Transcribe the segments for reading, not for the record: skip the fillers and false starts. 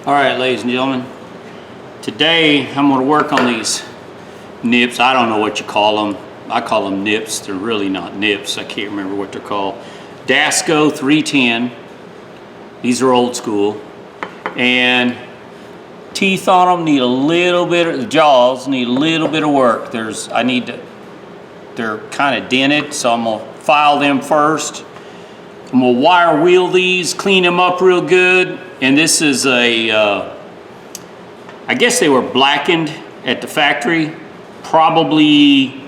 All right, ladies and gentlemen, today I'm going to work on these nips. I don't know what you call them. I call them nips. They're really not nips. I can't remember what they're called. Dasco 310. These are old school. And teeth on them need a little bit of, the jaws need a little bit of work. They're kind of dented, so I'm going to file them first. I'm going to wire wheel these, clean them up real good. And this is I guess they were blackened at the factory, probably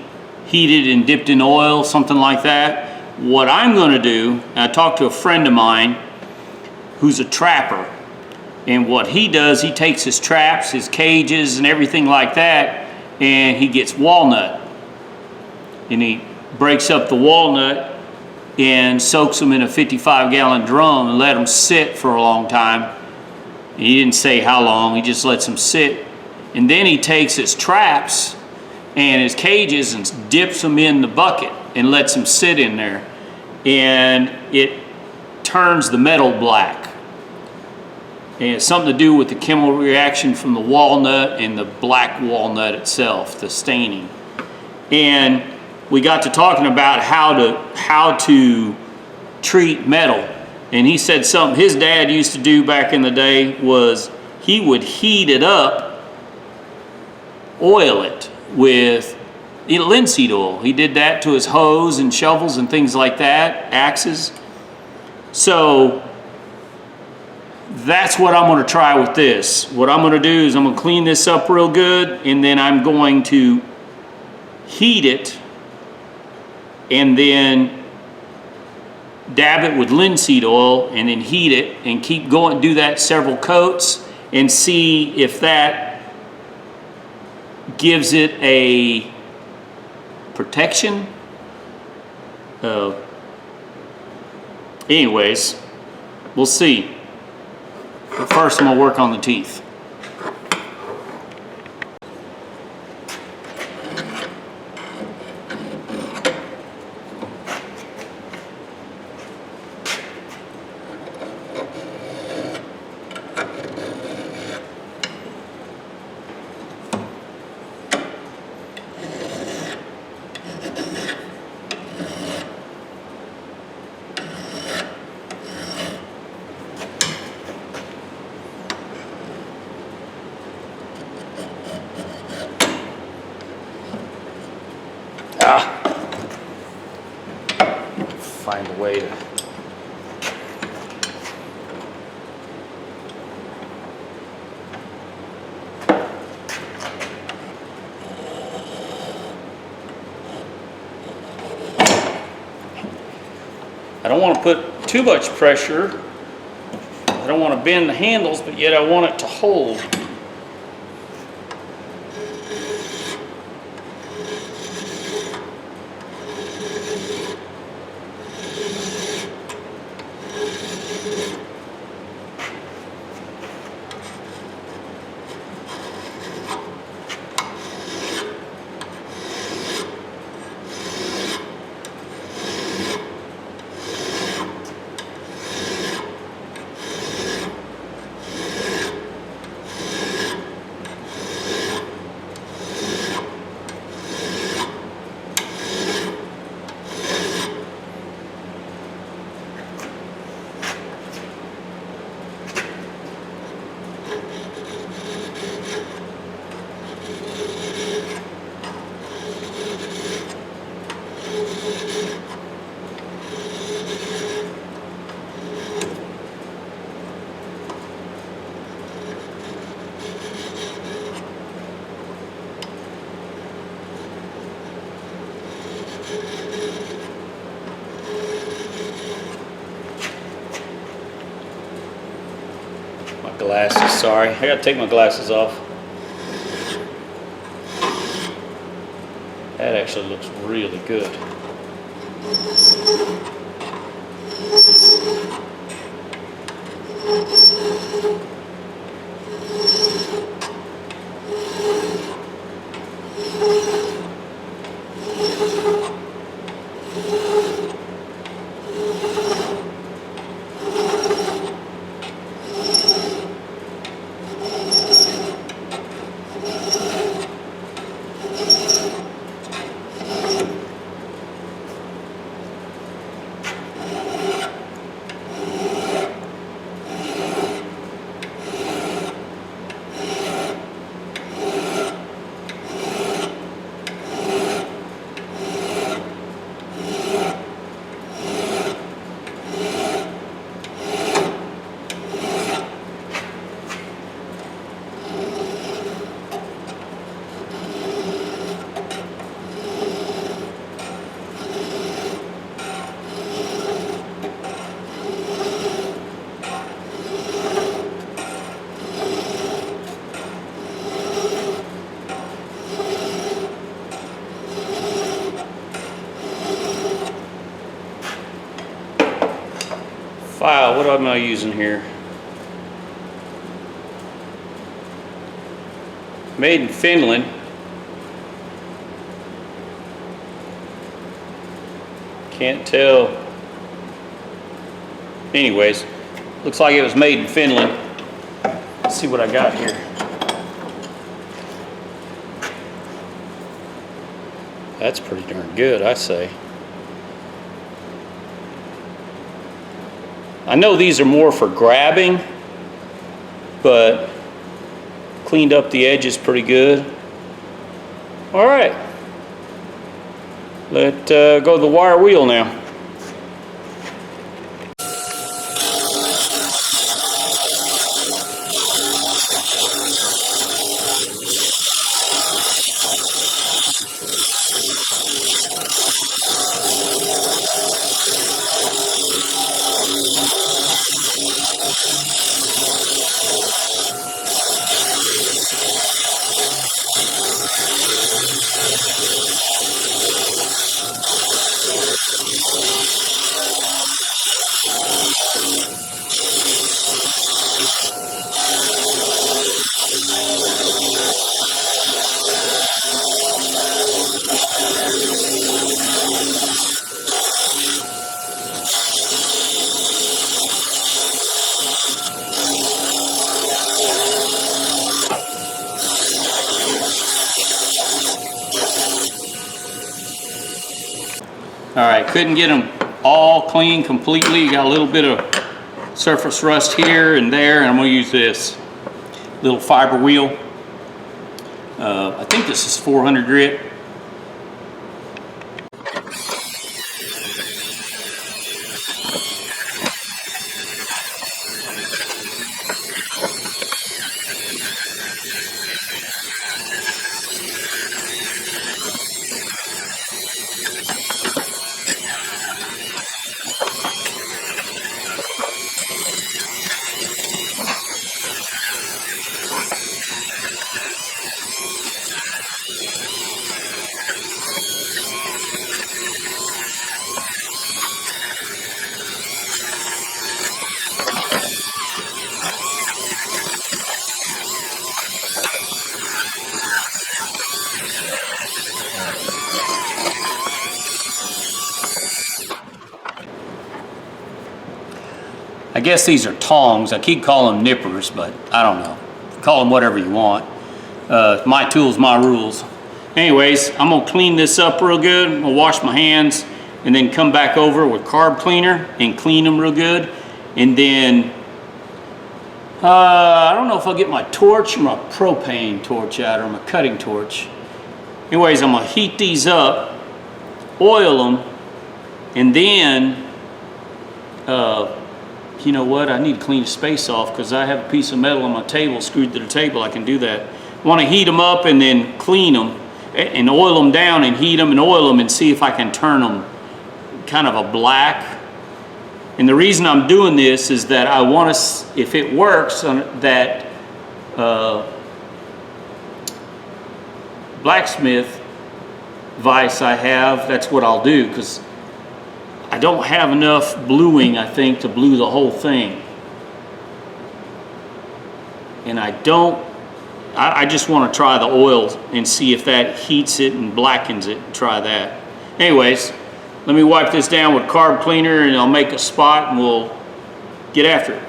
heated and dipped in oil, something like that. What I'm going to do, I talked to a friend of mine who's a trapper, and what he does, he takes his traps, his cages, and everything like that, and he gets walnut, and he breaks up the walnut and soaks them in a 55-gallon drum and let them sit for a long time. And he didn't say how long, he just lets them sit. And then he takes his traps and his cages and dips them in the bucket and lets them sit in there. And it turns the metal black. And it's something to do with the chemical reaction from the walnut and the black walnut itself, the staining. And we got to talking about how to treat metal. And he said something his dad used to do back in the day was he would heat it up, oil it with linseed oil. He did that to his hoes and shovels and things like that, axes. So that's what I'm going to try with this. What I'm going to do is I'm going to clean this up real good, and then I'm going to heat it and then dab it with linseed oil and then heat it and keep going, do that several coats and see if that gives it a protection. Anyways, we'll see. But first I'm going to work on the teeth. Find a way to I don't want to put too much pressure. I don't want to bend the handles, but yet I want it to hold. Glasses, sorry. I gotta take my glasses off. That actually looks really good. file, what am I using here? Made in Finland. Can't tell. Anyways, looks like it was made in Finland. Let's see what I got here. That's pretty darn good, I say. I know these are more for grabbing, but cleaned up the edges pretty good. All right, let go to the wire wheel now. All right, couldn't get them all clean completely. You got a little bit of surface rust here and there, and I'm gonna use this little fiber wheel. I think this is 400 grit. I guess these are tongs. I keep calling them nippers, but I don't know. Call them whatever you want. My tools, my rules. Anyways, I'm gonna clean this up real good. I'm gonna wash my hands and then come back over with carb cleaner and clean them real good. And then, I don't know if I'll get my torch or my propane torch out or my cutting torch. Anyways, I'm gonna heat these up, oil them, and then, you know what, I need to clean the space off because I have a piece of metal on my table screwed to the table. I can do that. I want to heat them up and then clean them and oil them down and heat them and oil them and see if I can turn them kind of a black. And the reason I'm doing this is that I want to, if it works, that blacksmith vise I have, that's what I'll do, because I don't have enough bluing, I think, to blue the whole thing. And I just want to try the oil and see if that heats it and blackens it, and try that. Anyways, let me wipe this down with carb cleaner and I'll make a spot and we'll get after it.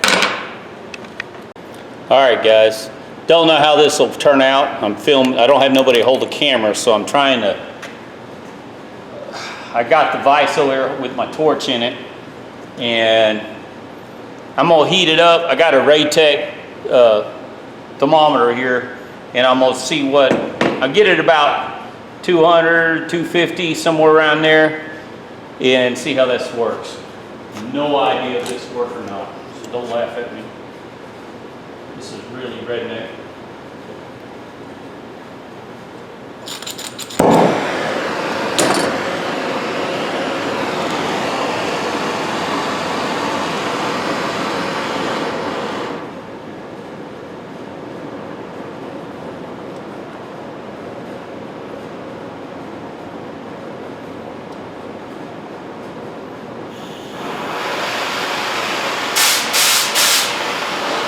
All right, guys. Don't know how this will turn out. I'm filming, I don't have nobody to hold the camera, so I'm trying to, I got the vise over there with my torch in it, and I'm gonna heat it up. I got a Raytech thermometer here, and I'm gonna see what, I'll get it about 200, 250, somewhere around there, and see how this works. No idea if this works or not, so don't laugh at me. This is really redneck.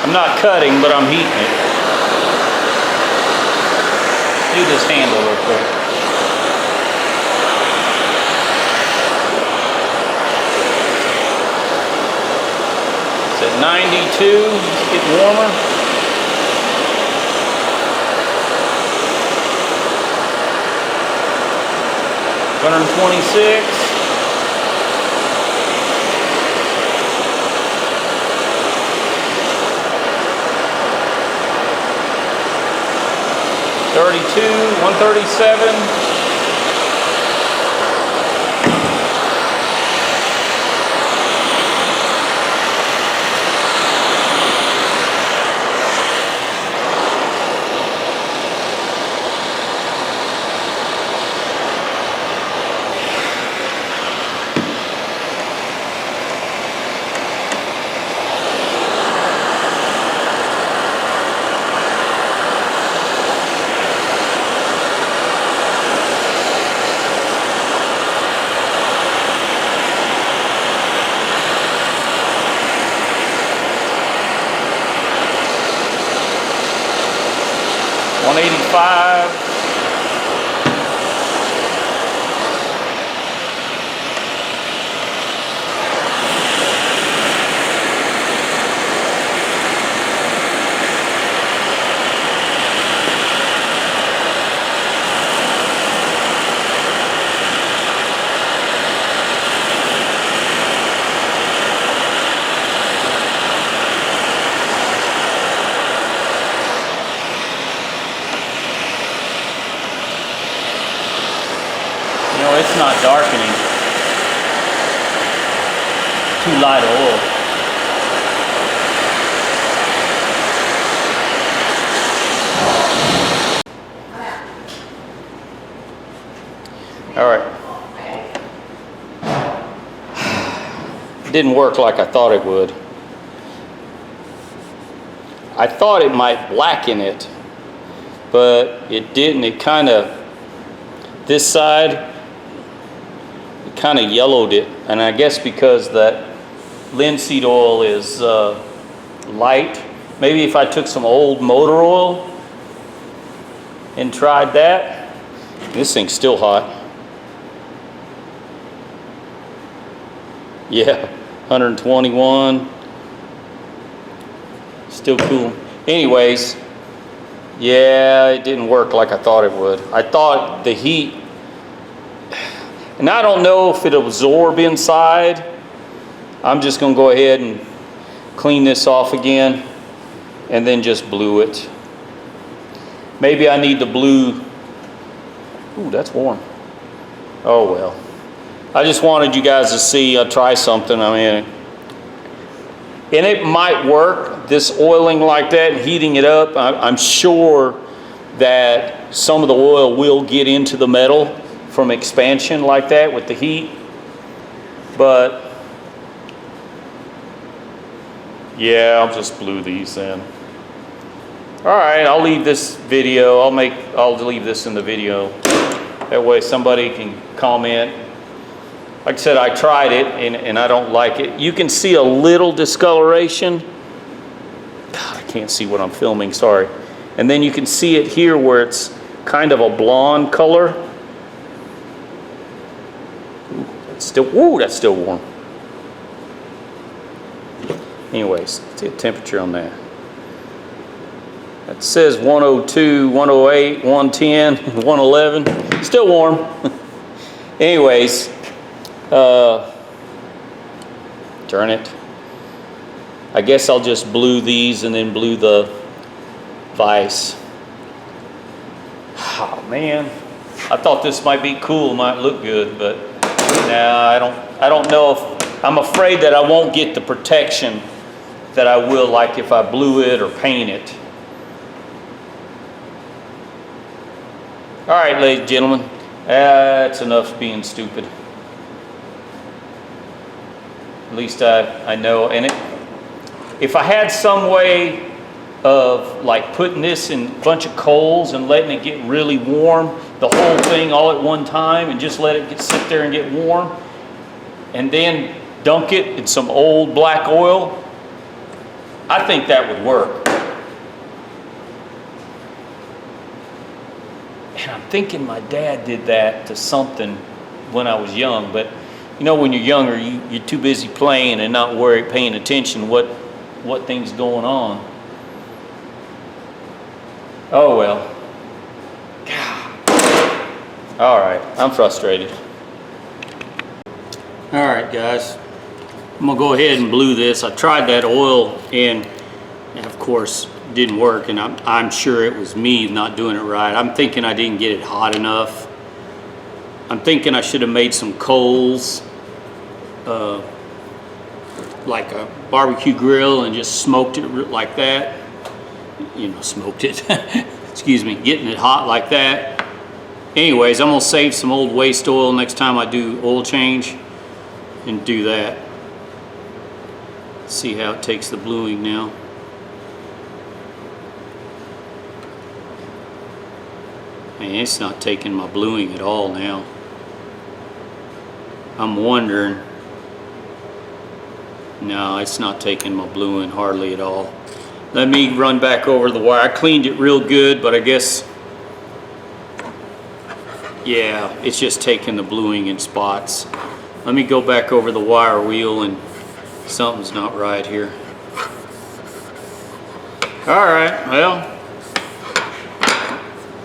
I'm not cutting, but I'm heating it. Do this handle real quick. It's at 92, it's getting warmer. $126. $32, $137. $185. No, it's not darkening. Too light of oil. All right. Didn't work like I thought it would. I thought it might blacken it, but it didn't. It kind of, this side, kind of yellowed it, and I guess because that linseed oil is light, maybe if I took some old motor oil and tried that. This thing's still hot. Yeah, 121, still cool. Anyways, yeah, it didn't work like I thought it would. I thought the heat, and I don't know if it'll absorb inside. I'm just gonna go ahead and clean this off again and then just blue it. Maybe I need the blue. Ooh, that's warm. Oh well. I just wanted you guys to see, try something. I mean, and it might work, this oiling like that and heating it up. I'm sure that some of the oil will get into the metal from expansion like that with the heat, but yeah, I'll just blue these then. All right, I'll leave this video. I'll leave this in the video. That way somebody can comment. Like I said, I tried it and I don't like it. You can see a little discoloration. God, I can't see what I'm filming, sorry. And then you can see it here where it's kind of a blonde color. That's still warm. Anyways, let's see the temperature on that. It says 102, 108, 110, 111. Still warm. Anyways, turn it. I guess I'll just blue these and then blue the vise. Oh man, I thought this might be cool, might look good, but nah, I don't know if, I'm afraid that I won't get the protection that I will like if I blue it or paint it. All right, ladies and gentlemen, that's enough being stupid. At least I know. And if I had some way of like putting this in a bunch of coals and letting it get really warm, the whole thing all at one time, and just let it sit there and get warm, and then dunk it in some old black oil, I think that would work. And I'm thinking my dad did that to something when I was young, but you know, when you're younger, you're too busy playing and not paying attention what thing's going on. Oh well. God. All right, I'm frustrated. All right, guys. I'm gonna go ahead and blue this. I tried that oil and of course didn't work, and I'm sure it was me not doing it right. I'm thinking I didn't get it hot enough. I'm thinking I should have made some coals, like a barbecue grill, and just smoked it like that. You know, smoked it. Excuse me, getting it hot like that. Anyways, I'm gonna save some old waste oil next time I do oil change and do that. See how it takes the bluing now. Man, it's not taking my bluing at all now. I'm wondering. No, it's not taking my bluing hardly at all. Let me run back over the wire. I cleaned it real good, but I guess, yeah, it's just taking the bluing in spots. Let me go back over the wire wheel, and something's not right here. All right, well,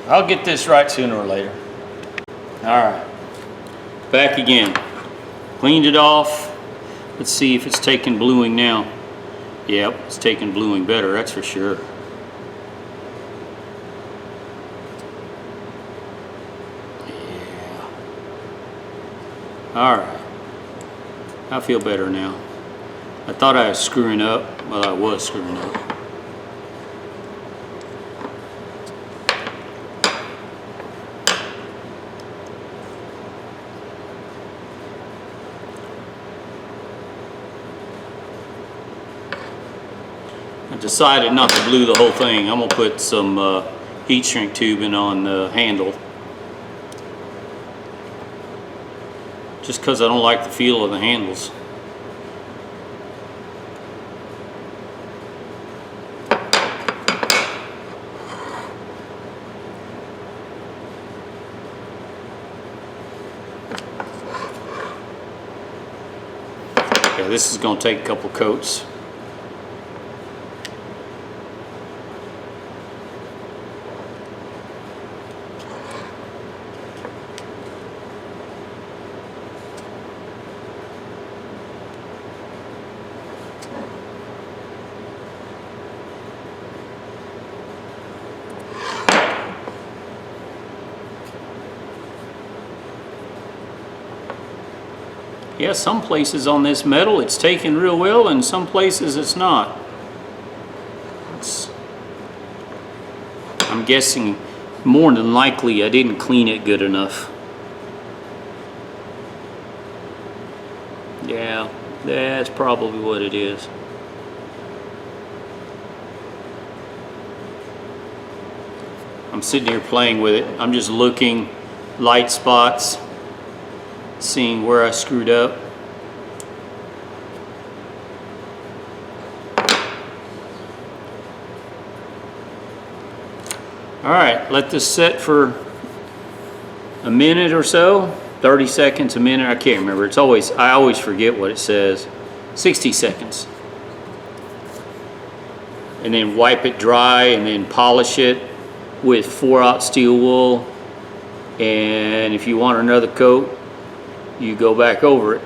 I'll get this right sooner or later. All right, back again. Cleaned it off. Let's see if it's taking bluing now. Yep, it's taking bluing better, that's for sure. Yeah. All right. I feel better now. I thought I was screwing up. Well, I was screwing up. I decided not to glue the whole thing. I'm gonna put some heat shrink tubing on the handle, just because I don't like the feel of the handles. Yeah, this is gonna take a couple coats. Yeah, some places on this metal it's taking real well, and some places it's not. I'm guessing more than likely I didn't clean it good enough. Yeah, that's probably what it is. I'm sitting here playing with it. I'm just looking, light spots, seeing where I screwed up. All right, let this set for a minute or so, 30 seconds, a minute, I can't remember. I always forget what it says. 60 seconds. And then wipe it dry and then polish it with 4/0 steel wool. And if you want another coat, you go back over it.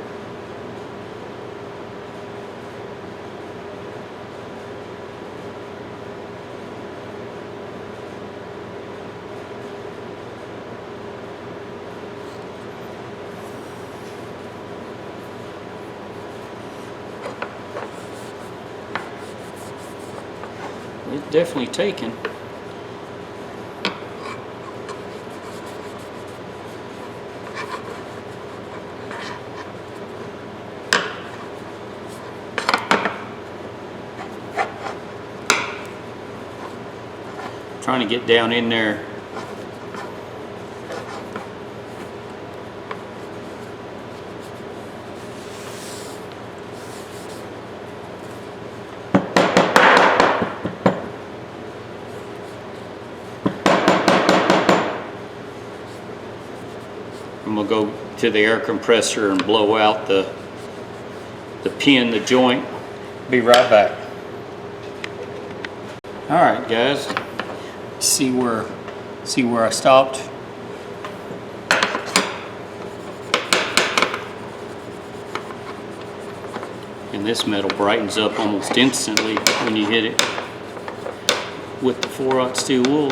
It's definitely taken. Trying to get down in there. gonna go to the air compressor and blow out the pin, the joint. Be right back. All right, guys. See where I stopped. And this metal brightens up almost instantly when you hit it with the 4/0 steel wool.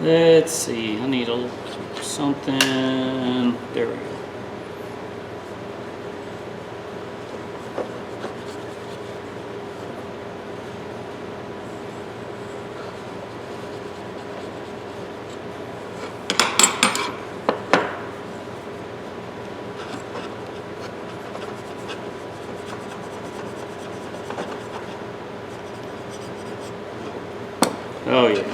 Let's see, I need a something, there we go. Oh yeah.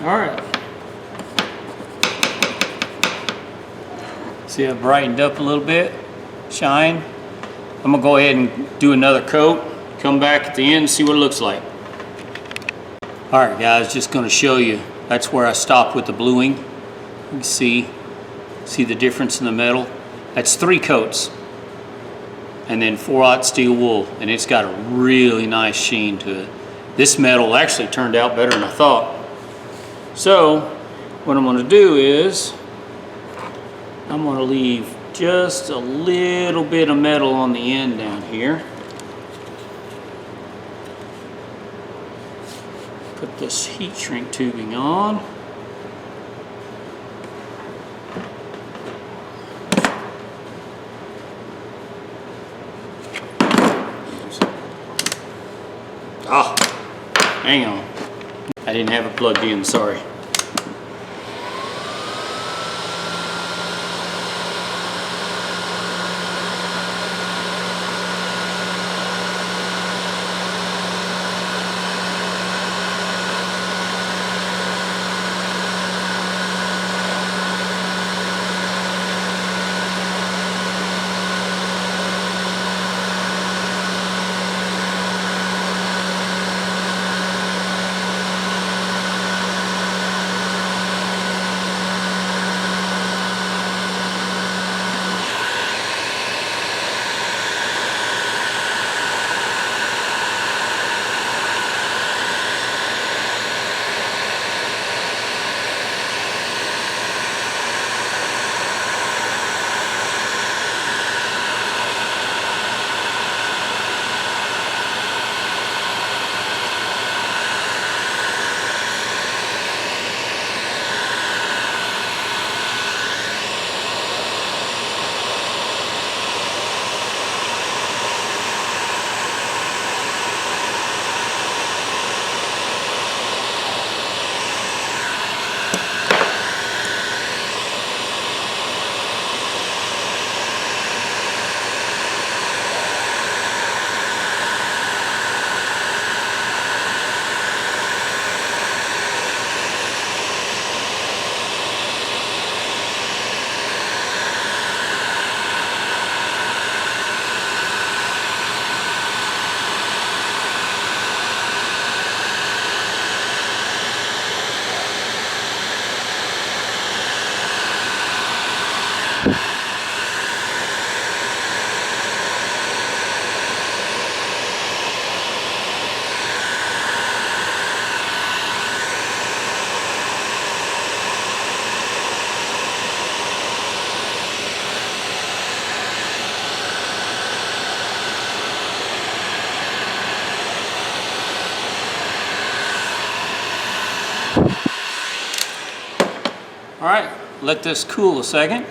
All right. See, I brightened up a little bit, shine. I'm gonna go ahead and do another coat, come back at the end and see what it looks like. All right, guys, just gonna show you. That's where I stopped with the bluing. You can see the difference in the metal. That's 3 coats. And then 4/0 steel wool, and it's got a really nice sheen to it. This metal actually turned out better than I thought. So what I'm going to do is I'm going to leave just a little bit of metal on the end down here. Put this heat shrink tubing on. Ah, hang on. I didn't have it plugged in, sorry. All right, let this cool a second.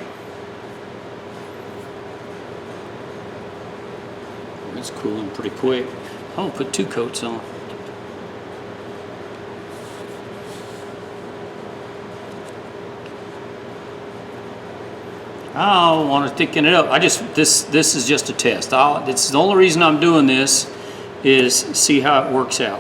It's cooling pretty quick. I'm gonna put 2 coats on. I don't want to thicken it up. This is just a test. It's the only reason I'm doing this is see how it works out.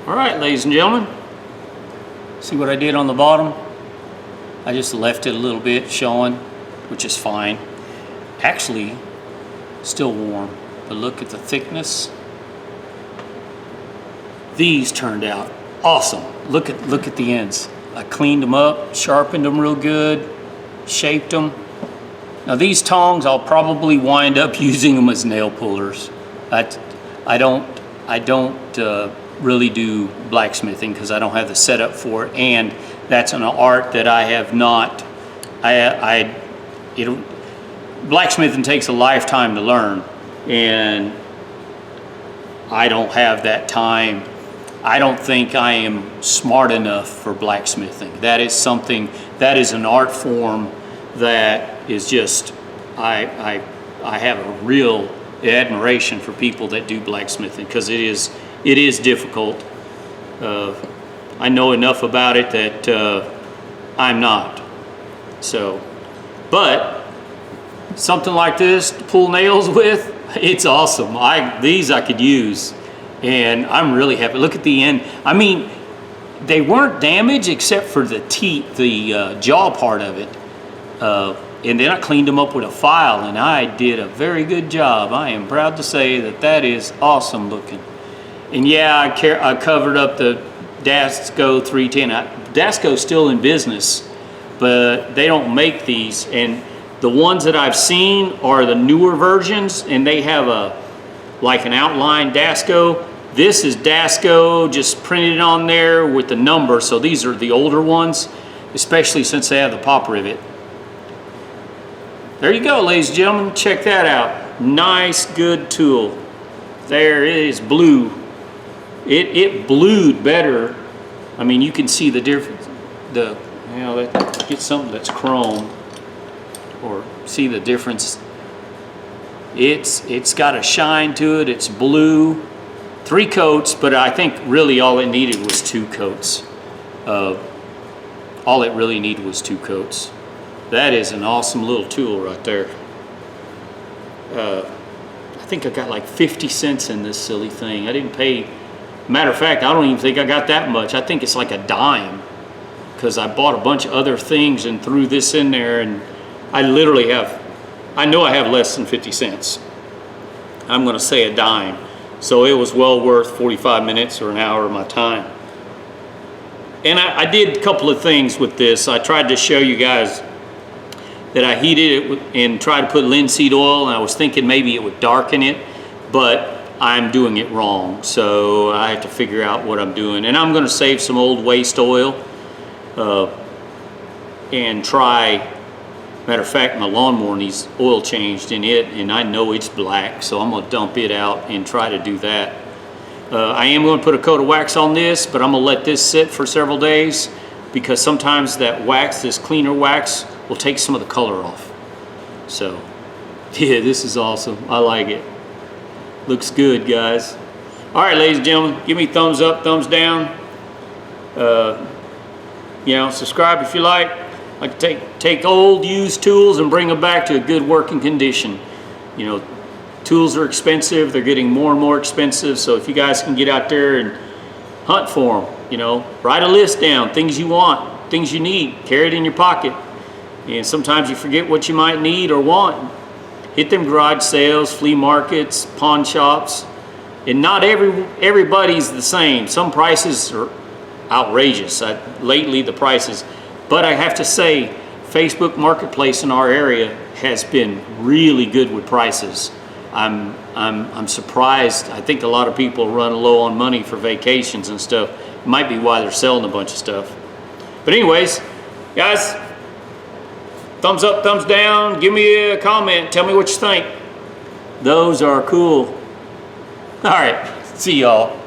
All right, ladies and gentlemen, see what I did on the bottom? I just left it a little bit showing, which is fine. Actually, still warm, but look at the thickness. These turned out awesome. Look at the ends. I cleaned them up, sharpened them real good, shaped them. Now these tongs, I'll probably wind up using them as nail pullers. I don't really do blacksmithing because I don't have the setup for it, and that's an art that I have not. Blacksmithing takes a lifetime to learn, and I don't have that time. I don't think I am smart enough for blacksmithing. That is something, that is an art form that is just, I have a real admiration for people that do blacksmithing because it is difficult. I know enough about it that I'm not. So, but something like this to pull nails with, it's awesome. These I could use, and I'm really happy. Look at the end. I mean, they weren't damaged except for the teeth, the jaw part of it. And then I cleaned them up with a file, and I did a very good job. I am proud to say that is awesome looking. And yeah, I covered up the Dasco 310. Dasco's still in business, but they don't make these. And the ones that I've seen are the newer versions, and they have like an outline Dasco. This is Dasco, just printed on there with the number. So these are the older ones, especially since they have the pop rivet. There you go, ladies and gentlemen. Check that out. Nice, good tool. There it is, blue. It blued better. I mean, you can see the difference. Get something that's chrome, or see the difference. It's got a shine to it. It's blue. 3 coats, but I think really all it needed was 2 coats. All it really needed was 2 coats. That is an awesome little tool right there. I think I got like 50 cents in this silly thing. I didn't pay. Matter of fact, I don't even think I got that much. I think it's like a dime, because I bought a bunch of other things and threw this in there, and I literally have, I know I have less than 50 cents. I'm going to say a dime. So it was well worth 45 minutes or an hour of my time. And I did a couple of things with this. I tried to show you guys that I heated it and tried to put linseed oil, and I was thinking maybe it would darken it, but I'm doing it wrong. So I have to figure out what I'm doing. And I'm going to save some old waste oil and try. Matter of fact, my lawnmower needs oil changed in it, and I know it's black, so I'm going to dump it out and try to do that. I am going to put a coat of wax on this, but I'm going to let this sit for several days because sometimes that wax, this cleaner wax, will take some of the color off. So, yeah, this is awesome. I like it. Looks good, guys. All right, ladies and gentlemen, give me thumbs up, thumbs down. You know, subscribe if you like. I like to take old used tools and bring them back to a good working condition. You know, tools are expensive. They're getting more and more expensive. So if you guys can get out there and hunt for them, you know, write a list down, things you want, things you need, carry it in your pocket. And sometimes you forget what you might need or want. Hit them garage sales, flea markets, pawn shops. And not everybody's the same. Some prices are outrageous. Lately the prices, but I have to say Facebook Marketplace in our area has been really good with prices. I'm surprised. I think a lot of people run low on money for vacations and stuff. It might be why they're selling a bunch of stuff. But anyways, guys, thumbs up, thumbs down. Give me a comment. Tell me what you think. Those are cool. All right. See y'all.